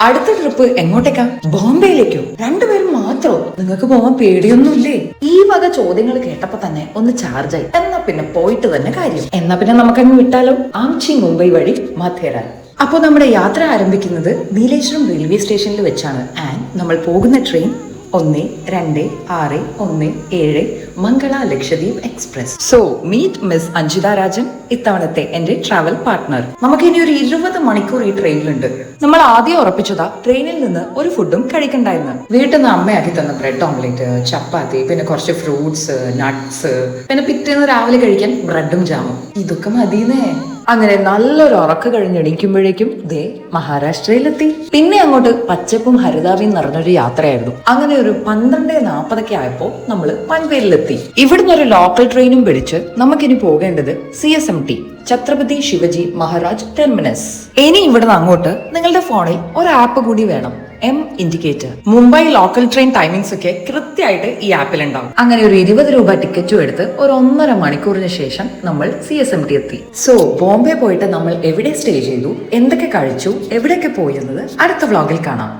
അടുത്ത ട്രിപ്പ് എങ്ങോട്ടേക്കാ? ബോംബെയിലേക്കോ? രണ്ടുപേരും മാത്രോ? നിങ്ങൾക്ക് പോവാൻ പേടിയൊന്നുമില്ലേ? ഈ വക ചോദ്യങ്ങൾ കേട്ടപ്പോ തന്നെ ഒന്ന് ചാർജായി. എന്നാ പിന്നെ പോയിട്ട് തന്നെ കാര്യം. എന്നാ പിന്നെ നമുക്കങ്ങ് വിട്ടാലോ? ആംചി മുംബൈ വഴി മാഥേരാൻ. അപ്പോൾ നമ്മുടെ യാത്ര ആരംഭിക്കുന്നത് നീലേശ്വരം റെയിൽവേ സ്റ്റേഷനിൽ വെച്ചാണ്. ആൻഡ് നമ്മൾ പോകുന്ന train 126117 Mangala Lakshadweep express. So meet Miss Anjitha Rajan, ഇത്തവണത്തെ എന്റെ ട്രാവൽ പാർട്ട്ണർ. നമുക്ക് ഇനി ഒരു 20 മണിക്കൂർ ഈ ട്രെയിനിലുണ്ട്. നമ്മൾ ആദ്യം ഉറപ്പിച്ചതാ ട്രെയിനിൽ നിന്ന് ഒരു ഫുഡും കഴിക്കണ്ടായിരുന്നു. വീട്ടിൽ നിന്ന് അമ്മയാക്കി തന്ന ബ്രെഡ് ഓംലെറ്റ്, ചപ്പാത്തി, പിന്നെ കുറച്ച് ഫ്രൂട്ട്സ്, നട്ട്സ്, പിന്നെ പിറ്റേന്ന് രാവിലെ കഴിക്കാൻ ബ്രെഡും ജാമും. ഇതൊക്കെ മതിയെന്നേ. അങ്ങനെ നല്ലൊരു ഉറക്കം കഴിഞ്ഞ് എണീക്കുമ്പോഴേക്കും ദേ മഹാരാഷ്ട്രയിലെത്തി. പിന്നെ അങ്ങോട്ട് പച്ചപ്പും ഹരിതാവിയും നിറഞ്ഞൊരു യാത്രയായിരുന്നു. അങ്ങനെ ഒരു 12:40 ആയപ്പോ നമ്മള് പൻവേലിലെത്തി. ഇവിടുന്ന് ഒരു ലോക്കൽ ട്രെയിനും പിടിച്ച് നമുക്കിനി പോകേണ്ടത് CSMT, ഛത്രപതി ശിവജി മഹാരാജ് ടെർമിനസ്. ഇനി ഇവിടുന്ന് അങ്ങോട്ട് നിങ്ങളുടെ ഫോണിൽ ഒരു ആപ്പ് കൂടി വേണം, indicator. Mumbai local train timings ഒക്കെ കൃത്യമായിട്ട് ഈ ആപ്പിൽ ഉണ്ടാവും. അങ്ങനെ ഒരു 20 രൂപ ടിക്കറ്റും എടുത്ത് ഒരു 1.5 മണിക്കൂറിന് ശേഷം നമ്മൾ CSMT എത്തി. സോ ബോംബെ പോയിട്ട് നമ്മൾ എവിടെ സ്റ്റേ ചെയ്തു, എന്തൊക്കെ കഴിച്ചു, എവിടെയൊക്കെ പോയി എന്നത് അടുത്ത വ്ലോഗിൽ കാണാം.